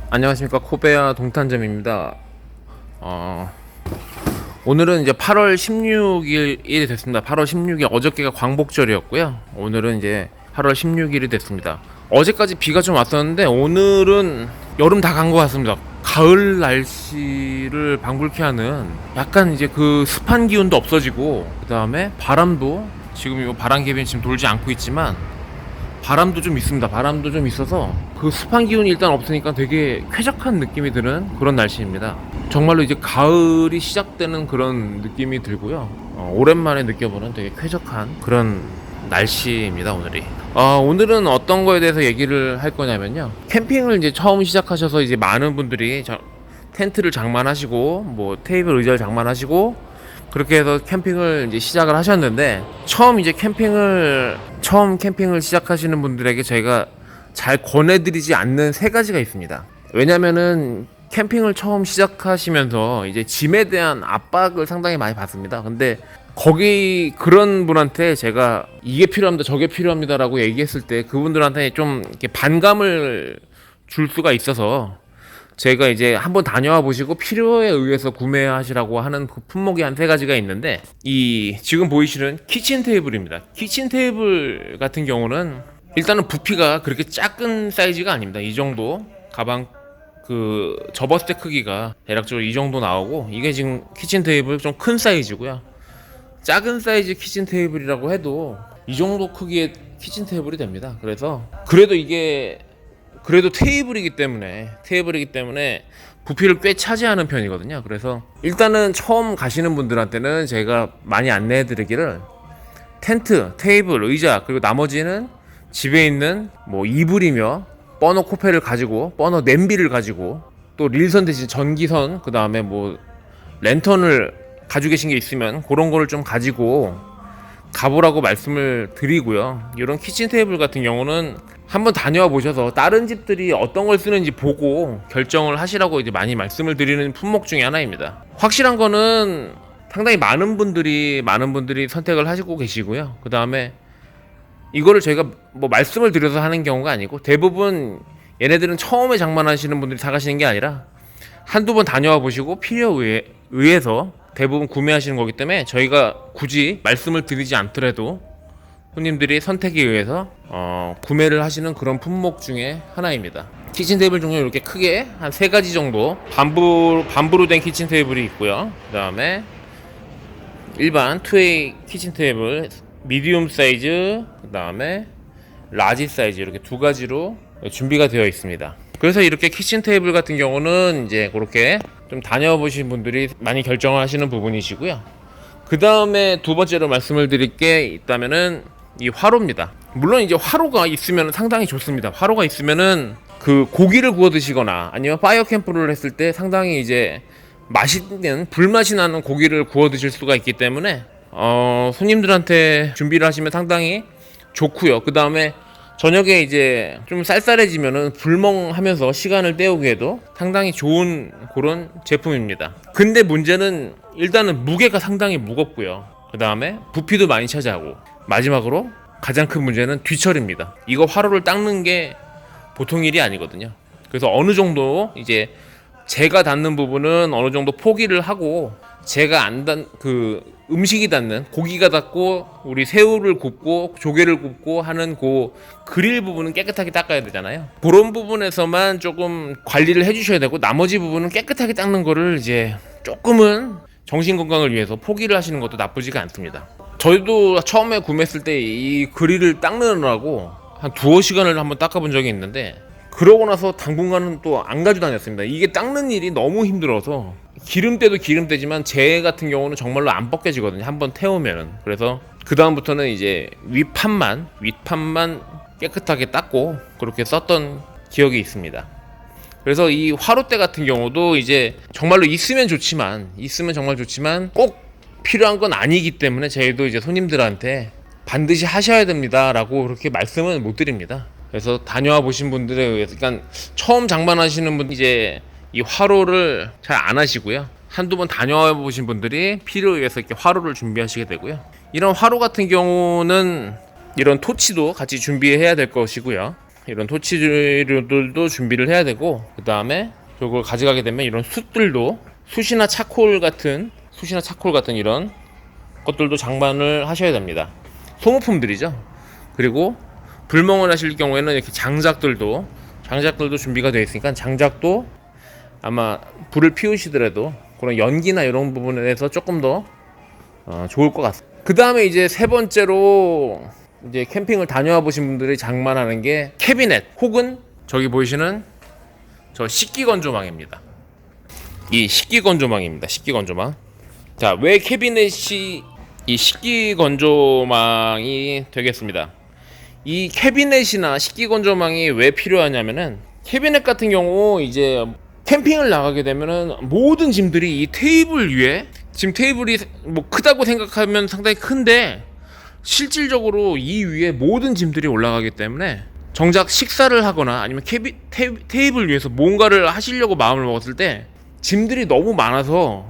안녕하십니까, 코베야 동탄점입니다. 오늘은 이제 8월 16일이 됐습니다. 8월 16일 어저께가 광복절이었고요. 오늘은 이제 8월 16일이 됐습니다. 어제까지 비가 좀 왔었는데 오늘은 여름 다 간 것 같습니다. 가을 날씨를 방불케 하는 약간 이제 그 습한 기운도 없어지고, 그 다음에 바람도 지금 이 바람 개비는 지금 돌지 않고 있지만 바람도 좀 있습니다. 바람도 좀 있어서 그 습한 기운이 일단 없으니까 되게 쾌적한 느낌이 드는 그런 날씨입니다. 정말로 이제 가을이 시작되는 그런 느낌이 들고요. 오랜만에 느껴보는 되게 쾌적한 그런 날씨입니다, 오늘이. 오늘은 어떤 거에 대해서 얘기를 할 거냐면요. 캠핑을 이제 처음 시작하셔서 이제 많은 분들이 텐트를 장만하시고 뭐 테이블 의자를 장만하시고 그렇게 해서 캠핑을 이제 시작을 하셨는데, 처음 캠핑을 시작하시는 분들에게 저희가 잘 권해드리지 않는 세 가지가 있습니다. 왜냐면은 캠핑을 처음 시작하시면서 이제 짐에 대한 압박을 상당히 많이 받습니다. 근데 거기 그런 분한테 제가 이게 필요합니다, 저게 필요합니다라고 얘기했을 때 그분들한테 좀 이렇게 반감을 줄 수가 있어서, 제가 이제 한번 다녀와 보시고 필요에 의해서 구매하시라고 하는 그 품목이 한 세 가지가 있는데, 이 지금 보이시는 키친 테이블입니다. 키친 테이블 같은 경우는 일단은 부피가 그렇게 작은 사이즈가 아닙니다. 이 정도 가방 그 접었을 때 크기가 대략적으로 이 정도 나오고, 이게 지금 키친 테이블 좀 큰 사이즈고요. 작은 사이즈 키친 테이블이라고 해도 이 정도 크기의 키친 테이블이 됩니다. 그래서 그래도 테이블이기 때문에 부피를 꽤 차지하는 편이거든요. 그래서 일단은 처음 가시는 분들한테는 제가 많이 안내해 드리기를, 텐트, 테이블, 의자, 그리고 나머지는 집에 있는 뭐 이불이며 버너 코펠을 가지고, 버너 냄비를 가지고, 또 릴선 대신 전기선, 그 다음에 뭐 랜턴을 가지고 계신 게 있으면 그런 거를 좀 가지고 가보라고 말씀을 드리고요. 이런 키친 테이블 같은 경우는 한번 다녀와 보셔서 다른 집들이 어떤 걸 쓰는지 보고 결정을 하시라고 이제 많이 말씀을 드리는 품목 중에 하나입니다. 확실한 거는 상당히 많은 분들이 선택을 하시고 계시고요. 그 다음에 이거를 저희가 뭐 말씀을 드려서 하는 경우가 아니고, 대부분 얘네들은 처음에 장만하시는 분들이 사가시는 게 아니라 한두 번 다녀와 보시고 필요에 의해서 대부분 구매하시는 거기 때문에, 저희가 굳이 말씀을 드리지 않더라도 손님들이 선택에 의해서 구매를 하시는 그런 품목 중에 하나입니다. 키친 테이블 종류 이렇게 크게 한 세 가지 정도 반부로 된 키친 테이블이 있고요. 그 다음에 일반 투웨이 키친 테이블, 미디움 사이즈, 그 다음에 라지 사이즈, 이렇게 두 가지로 준비가 되어 있습니다. 그래서 이렇게 키친 테이블 같은 경우는 이제 그렇게 좀 다녀보신 분들이 많이 결정을 하시는 부분이시고요. 그 다음에 두 번째로 말씀을 드릴 게 있다면은 이 화로입니다. 물론 이제 화로가 있으면 상당히 좋습니다. 화로가 있으면은 그 고기를 구워 드시거나 아니면 파이어 캠프를 했을 때 상당히 이제 맛있는, 불맛이 나는 고기를 구워 드실 수가 있기 때문에 손님들한테 준비를 하시면 상당히 좋고요. 그 다음에 저녁에 이제 좀 쌀쌀해지면은 불멍하면서 시간을 때우기에도 상당히 좋은 그런 제품입니다. 근데 문제는 일단은 무게가 상당히 무겁고요. 그 다음에 부피도 많이 차지하고, 마지막으로 가장 큰 문제는 뒤처리입니다. 이거 화로를 닦는 게 보통 일이 아니거든요. 그래서 어느 정도 이제 제가 닿는 부분은 어느 정도 포기를 하고, 제가 음식이 닿는, 고기가 닿고 우리 새우를 굽고 조개를 굽고 하는 그 그릴 부분은 깨끗하게 닦아야 되잖아요. 그런 부분에서만 조금 관리를 해주셔야 되고, 나머지 부분은 깨끗하게 닦는 거를 이제 조금은 정신 건강을 위해서 포기를 하시는 것도 나쁘지가 않습니다. 저희도 처음에 구매했을 때 이 그릴을 닦느라고 한 두어 시간을 한번 닦아본 적이 있는데, 그러고 나서 당분간은 또 안 가지고 다녔습니다. 이게 닦는 일이 너무 힘들어서, 기름때도 기름때지만 제 같은 경우는 정말로 안 벗겨지거든요, 한번 태우면은. 그래서 그 다음부터는 이제 윗판만 깨끗하게 닦고 그렇게 썼던 기억이 있습니다. 그래서 이 화롯대 같은 경우도 이제 정말로 있으면 정말 좋지만 꼭 필요한 건 아니기 때문에 저희도 이제 손님들한테 반드시 하셔야 됩니다 라고 그렇게 말씀은 못 드립니다. 그래서 다녀와 보신 분들에 의해서, 그러니까 처음 장만하시는 분 이제 이 화로를 잘 안 하시고요. 한두 번 다녀와 보신 분들이 필요에 의해서 이렇게 화로를 준비하시게 되고요. 이런 화로 같은 경우는 이런 토치도 같이 준비해야 될 것이고요. 이런 토치들도 준비를 해야 되고, 그 다음에 저걸 가져가게 되면 이런 숯들도 숯이나 차콜 같은 이런 것들도 장만을 하셔야 됩니다. 소모품들이죠. 그리고 불멍을 하실 경우에는 이렇게 장작들도 준비가 되어 있으니까 장작도 아마 불을 피우시더라도 그런 연기나 이런 부분에 대해서 조금 더 좋을 것 같습니다. 그 다음에 이제 세 번째로 이제 캠핑을 다녀와 보신 분들이 장만하는 게 캐비넷 혹은 저기 보이시는 저 식기건조망입니다. 이 식기건조망입니다. 식기건조망. 자, 왜 캐비넷이 이 식기건조망이 되겠습니다. 이 캐비넷이나 식기건조망이 왜 필요하냐면은 캐비넷 같은 경우 이제 캠핑을 나가게 되면은 모든 짐들이 이 테이블 위에 지금 테이블이 뭐 크다고 생각하면 상당히 큰데 실질적으로 이 위에 모든 짐들이 올라가기 때문에 정작 식사를 하거나 아니면 테이블 위에서 뭔가를 하시려고 마음을 먹었을 때 짐들이 너무 많아서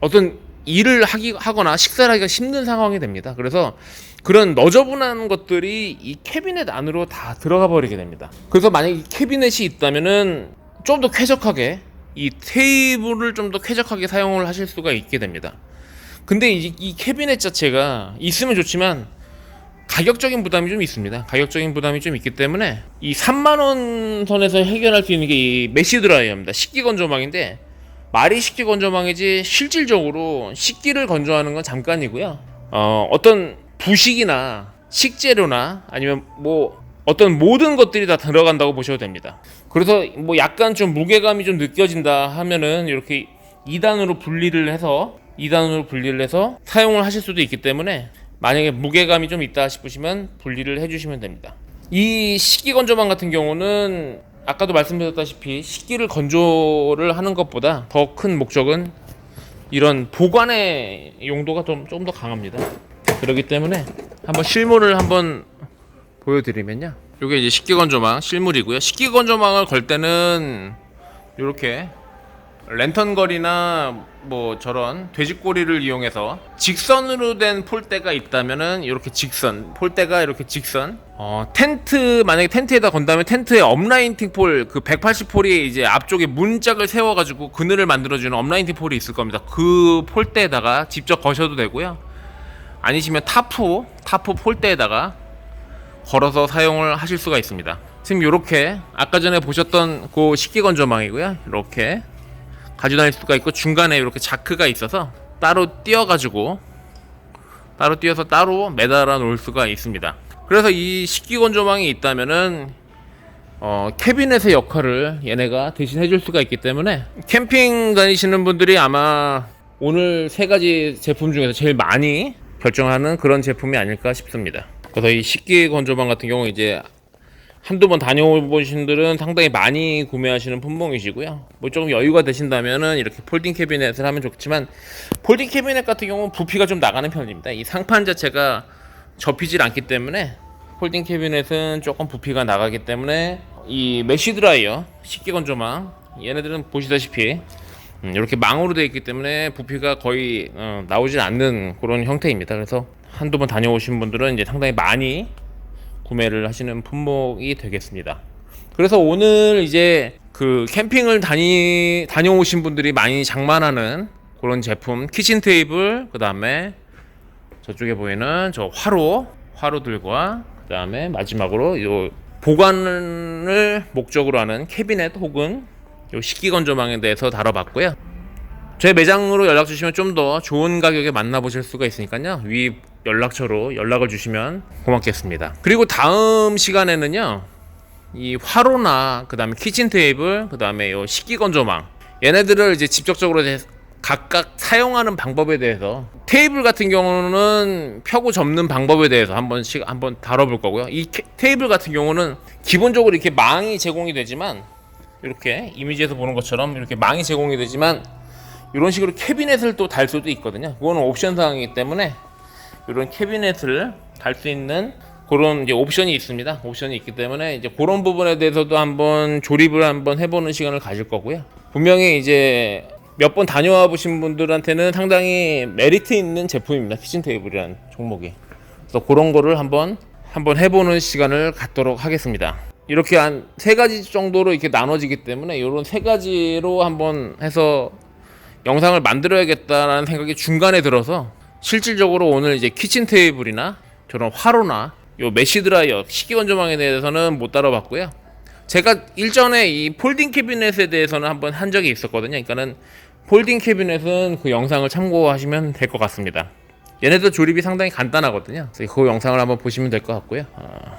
어떤 일을 하거나 식사를 하기가 힘든 상황이 됩니다. 그래서 그런 너저분한 것들이 이 캐비넷 안으로 다 들어가 버리게 됩니다. 그래서 만약에 캐비넷이 있다면은 좀 더 쾌적하게 이 테이블을 좀 더 쾌적하게 사용을 하실 수가 있게 됩니다. 근데 이 캐비넷 자체가 있으면 좋지만 가격적인 부담이 좀 있습니다. 가격적인 부담이 좀 있기 때문에 이 3만원 선에서 해결할 수 있는 게 이 메시 드라이어입니다. 식기 건조망인데 말이 식기 건조망이지 실질적으로 식기를 건조하는 건 잠깐이고요. 어떤 부식이나 식재료나 아니면 뭐 어떤 모든 것들이 다 들어간다고 보셔도 됩니다. 그래서 뭐 약간 좀 무게감이 좀 느껴진다 하면은 이렇게 2단으로 분리를 해서 사용을 하실 수도 있기 때문에 만약에 무게감이 좀 있다 싶으시면 분리를 해주시면 됩니다. 이 식기 건조망 같은 경우는 아까도 말씀드렸다시피 식기를 건조를 하는 것보다 더 큰 목적은 이런 보관의 용도가 좀 더 강합니다. 그렇기 때문에 한번 실물을 한번 보여드리면요, 이게 이제 식기 건조망 실물이고요. 식기 건조망을 걸 때는 이렇게 랜턴걸이나 뭐 저런 돼지꼬리를 이용해서 직선으로 된 폴대가 있다면은 이렇게 폴대가 이렇게 직선. 텐트, 만약에 텐트에다 건다면 텐트에 업라이팅 폴, 그 180폴이 이제 앞쪽에 문짝을 세워가지고 그늘을 만들어주는 업라이팅 폴이 있을 겁니다. 그 폴대에다가 직접 거셔도 되고요. 아니시면 타프 폴대에다가 걸어서 사용을 하실 수가 있습니다. 지금 이렇게 아까 전에 보셨던 그 식기 건조망이고요. 이렇게 가지고 다닐 수가 있고 중간에 이렇게 자크가 있어서 따로 띄어서 따로 매달아 놓을 수가 있습니다. 그래서 이 식기 건조망이 있다면은 캐비넷의 역할을 얘네가 대신 해줄 수가 있기 때문에 캠핑 다니시는 분들이 아마 오늘 세 가지 제품 중에서 제일 많이 결정하는 그런 제품이 아닐까 싶습니다. 그래서 이 식기 건조망 같은 경우 이제 한두 번 다녀보신 분들은 상당히 많이 구매하시는 품목이시고요. 뭐 조금 여유가 되신다면은 이렇게 폴딩 캐비넷을 하면 좋지만 폴딩 캐비넷 같은 경우는 부피가 좀 나가는 편입니다. 이 상판 자체가 접히질 않기 때문에 폴딩 캐비넷은 조금 부피가 나가기 때문에 이 메쉬 드라이어 식기 건조망 얘네들은 보시다시피 이렇게 망으로 되어 있기 때문에 부피가 거의 나오질 않는 그런 형태입니다. 그래서 한두 번 다녀오신 분들은 이제 상당히 많이 구매를 하시는 품목이 되겠습니다. 그래서 오늘 이제 그 캠핑을 다녀오신 분들이 많이 장만하는 그런 제품 키친 테이블, 그 다음에 저쪽에 보이는 저 화로들과 그 다음에 마지막으로 요 보관을 목적으로 하는 캐비넷 혹은 요 식기 건조망에 대해서 다뤄봤고요. 제 매장으로 연락 주시면 좀 더 좋은 가격에 만나보실 수가 있으니까요, 위 연락처로 연락을 주시면 고맙겠습니다. 그리고 다음 시간에는요, 이 화로나 그 다음에 키친 테이블, 그 다음에 요 식기 건조망 얘네들을 이제 직접적으로 각각 사용하는 방법에 대해서, 테이블 같은 경우는 펴고 접는 방법에 대해서 한번 다뤄볼 거고요. 이 테이블 같은 경우는 기본적으로 이렇게 망이 제공이 되지만, 이렇게 이미지에서 보는 것처럼 이렇게 망이 제공이 되지만 이런 식으로 캐비넷을 또 달 수도 있거든요. 그거는 옵션 사항이기 때문에 이런 캐비넷을 달 수 있는 그런 이제 옵션이 있습니다. 옵션이 있기 때문에 이제 그런 부분에 대해서도 한번 조립을 한번 해보는 시간을 가질 거고요. 분명히 이제 몇 번 다녀와 보신 분들한테는 상당히 메리트 있는 제품입니다. 키친 테이블이라는 종목이. 그래서 그런 거를 한번 해보는 시간을 갖도록 하겠습니다. 이렇게 한 세 가지 정도로 이렇게 나눠지기 때문에 이런 세 가지로 한번 해서 영상을 만들어야겠다라는 생각이 중간에 들어서 실질적으로 오늘 이제 키친 테이블이나 저런 화로나 요 메시 드라이어 식기 건조망에 대해서는 못 다뤄봤고요. 제가 일전에 이 폴딩 캐비넷에 대해서는 한번 한 적이 있었거든요. 그러니까는 폴딩 캐비넷은 그 영상을 참고하시면 될 것 같습니다. 얘네도 조립이 상당히 간단하거든요. 그래서 그 영상을 한번 보시면 될 것 같고요.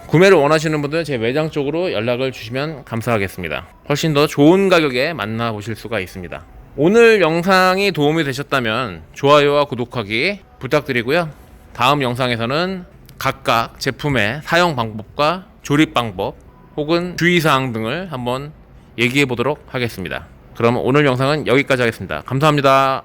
구매를 원하시는 분들은 제 매장 쪽으로 연락을 주시면 감사하겠습니다. 훨씬 더 좋은 가격에 만나보실 수가 있습니다. 오늘 영상이 도움이 되셨다면 좋아요와 구독하기 부탁드리고요. 다음 영상에서는 각각 제품의 사용 방법과 조립 방법 혹은 주의사항 등을 한번 얘기해 보도록 하겠습니다. 그럼 오늘 영상은 여기까지 하겠습니다. 감사합니다.